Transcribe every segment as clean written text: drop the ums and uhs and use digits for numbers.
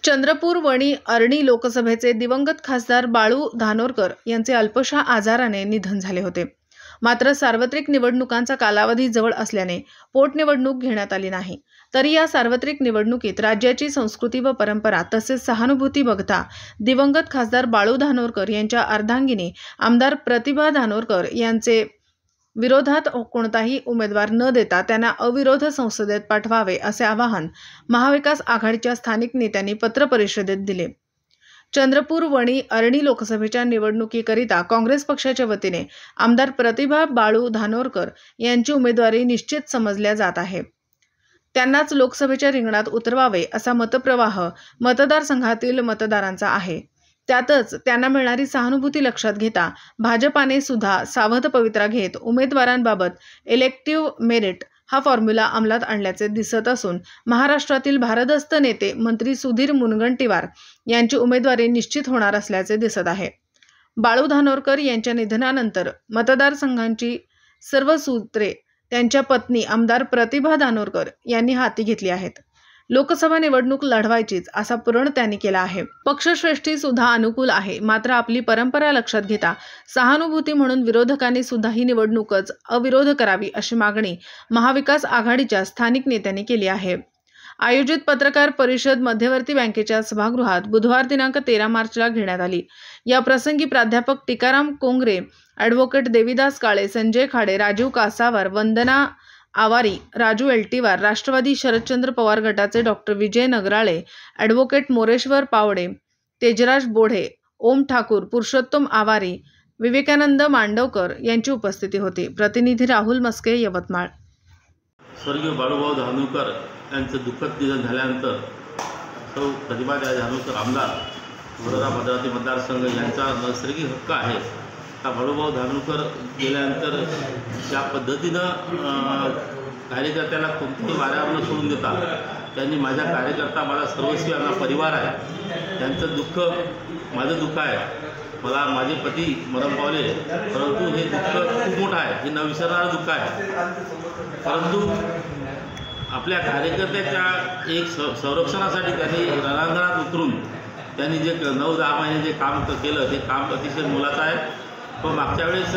चंद्रपूर वणी अर्णी लोकसभेचे दिवंगत खासदार बाळू धानोरकर यांचे अल्पशा आजाराने निधन झाले होते। मात्र सार्वत्रिक निवडणुकांचा कालावधी जवळ असल्याने पोटनिवडणूक घेण्यात आली नाही। तरी या सार्वत्रिक निवडणुकीत राज्याची संस्कृती व परंपरा तसेच सहानुभूती बघता दिवंगत खासदार बाळू धानोरकर यांच्या अर्धांगिनी आमदार प्रतिभा धानोरकर यांचे विरोधात कोणताही उमेदवार न देता त्यांना अविरोध संसदेत पाठवावे असे आवाहन महाविकास आघाडीच्या स्थानिक नेत्यांनी पत्रपरिषदेत दिले। चंद्रपूर वणी अर्णी लोकसभेच्या निवडणुकीकरिता काँग्रेस पक्षाच्या वतीने आमदार प्रतिभा बाळू धानोरकर यांची उमेदवारी निश्चित समजल्या जात आहे। त्यांनाच लोकसभेच्या रिंगणात उतरवावे असा मतप्रवाह मतदारसंघातील मतदारांचा आहे। त्यातच त्यांना मिळणारी सहानुभूती लक्षात घेता भाजपाने सुद्धा सावध पवित्रा घेत उमेदवारांबाबत इलेक्टिव्ह मेरिट हा फॉर्म्युला अंमलात आणल्याचे दिसत असून महाराष्ट्रातील भारदस्त नेते मंत्री सुधीर मुनगंटीवार यांची उमेदवारी निश्चित होणार असल्याचे दिसत आहे। बाळू धानोरकर यांच्या निधनानंतर मतदारसंघांची सर्व सूत्रे त्यांच्या पत्नी आमदार प्रतिभा धानोरकर यांनी हाती घेतली आहेत। लोकसभा निवडणूक लढवायचीच असा प्रण त्यांनी केला आहे। पक्षश्रेष्ठी सुद्धा अनुकूल आहे, मात्र आपली परंपरा लक्षात घेता सहानुभूती म्हणून विरोधकांनी सुद्धा ही निवडणूकच अविरोध करावी अशी मागणी महाविकास आघाडीच्या स्थानिक नेत्यांनी केली आहे। आयोजित पत्रकार परिषद मध्यवर्ती बँकेच्या सभागृहात बुधवार दिनांक 13 मार्चला घेण्यात आली। या प्रसंगी प्राध्यापक टिकाराम कोंगरे, ॲडव्होकेट देविदास काळे, संजय खाडे, राजीव कासावर, वंदना आवारी, राजू एलटीवार, राष्ट्रवादी शरदचंद्र पवार गटाचे डॉक्टर विजय नगराळे, ॲडव्होकेट मोरेश्वर पावडे, तेजराज बोढे, ओम ठाकूर, पुरुषोत्तम आवारी, विवेकानंद मांडवकर यांची उपस्थिती होती। प्रतिनिधी राहुल मस्के, यवतमाळ। स्वर्गीय बाळूभाऊ धानोरकर यांचं दुःखद निधन झाल्यानंतर सौ प्रतिभा धानोरकर आमदार वडोदरा भद्रावती मतदारसंघ यांचा नैसर्गिक हक्क आहे। बाळूभाऊ धानोरकर गेल्यानंतर ज्या पद्धतीनं कार्यकर्त्याला कोणत्याही वाऱ्यावर सोडून देतात, त्यांनी माझा कार्यकर्ता, माझा सर्वस्वी माझा परिवार आहे, त्यांचं दुःख माझं दुःख आहे। मला माझे पती मरण पावले, परंतु हे दुःख खूप मोठं आहे, हे न विसरणारं दुःख आहे। परंतु आपल्या कार्यकर्त्याच्या एक संरक्षणासाठी त्यांनी रणांगणात उतरून त्यांनी जे 9-10 महिने जे काम केलं ते काम अतिशय मोलाचं आहे। पण मागच्या वेळेस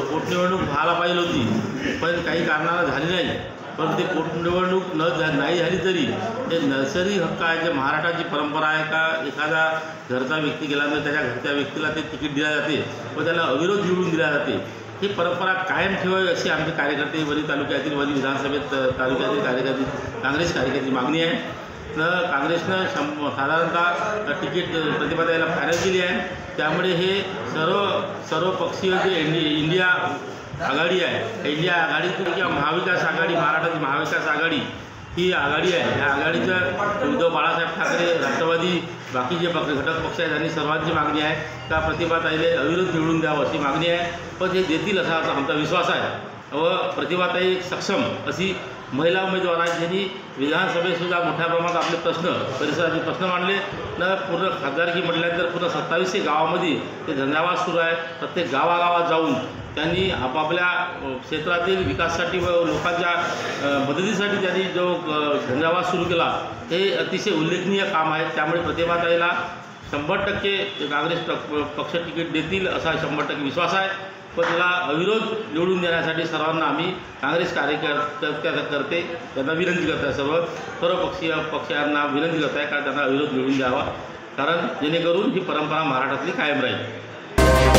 पोटनिवडणूक व्हायला पाहिजे होती, पण काही कारणानं झाली नाही। पण ते पोटनिवडणूक नाही झाली तरी ते नैसर्गिक हक्क आहे, जे महाराष्ट्राची परंपरा आहे का एखादा घरचा व्यक्ती गेल्यानंतर त्याच्या घरच्या व्यक्तीला ते तिकीट दिले जाते व त्याला अविरोध निवडून दिले जाते। ही परंपरा कायम ठेवावी अशी आमचे कार्यकर्ते वणी तालुक्यातील वणी विधानसभेत तालुक्यातील कार्यकर्ते काँग्रेस कार्यकर्त्याची मागणी आहे। काँग्रेसनं साधारणतः तिकीट प्रतिभा द्यायला फायनल केली आहे। त्यामुळे हे सर्व पक्षीय जे इंडिया आघाडी आहे, इंडिया आघाडीतून किंवा महाविकास आघाडी, महाराष्ट्राची महाविकास आघाडी ही आघाडी आहे। या आघाडीचं उद्धव बाळासाहेब ठाकरे, राष्ट्रवादी, बाकीचे घटक पक्ष आहेत, आणि सर्वांची मागणी आहे का प्रतिभाताईले अविरोध निवडून द्यावं अशी मागणी आहे। पण ते देतील असा आमचा विश्वास आहे व प्रतिभाताई सक्षम अशी महिला उमेदवार आहेत, ज्यांनी विधानसभेतसुद्धा मोठ्या प्रमाणात आपले परिसराचे प्रश्न मांडले न पूर्ण खासदारकी म्हटल्यानंतर पूर्ण 2700 गावामध्ये ते धंदावाद सुरू आहे। प्रत्येक गावागावात जाऊन त्यांनी आपापल्या क्षेत्रातील विकासासाठी व लोकांच्या मदतीसाठी त्यांनी जो धंदावाद सुरू केला हे अतिशय उल्लेखनीय काम आहे। त्यामुळे प्रतिभाताईला 100% काँग्रेस पक्ष तिकीट देतील असा 100% विश्वास आहे। पण त्याला अविरोध निवडून देण्यासाठी सर्वांना आम्ही काँग्रेस कार्यकर्ते त्यांना विनंती करत आहे, सर्व पक्षीय पक्षांना विनंती करत आहे का त्यांना अविरोध निवडून द्यावा, कारण जेणेकरून ही परंपरा महाराष्ट्रातली कायम राहील।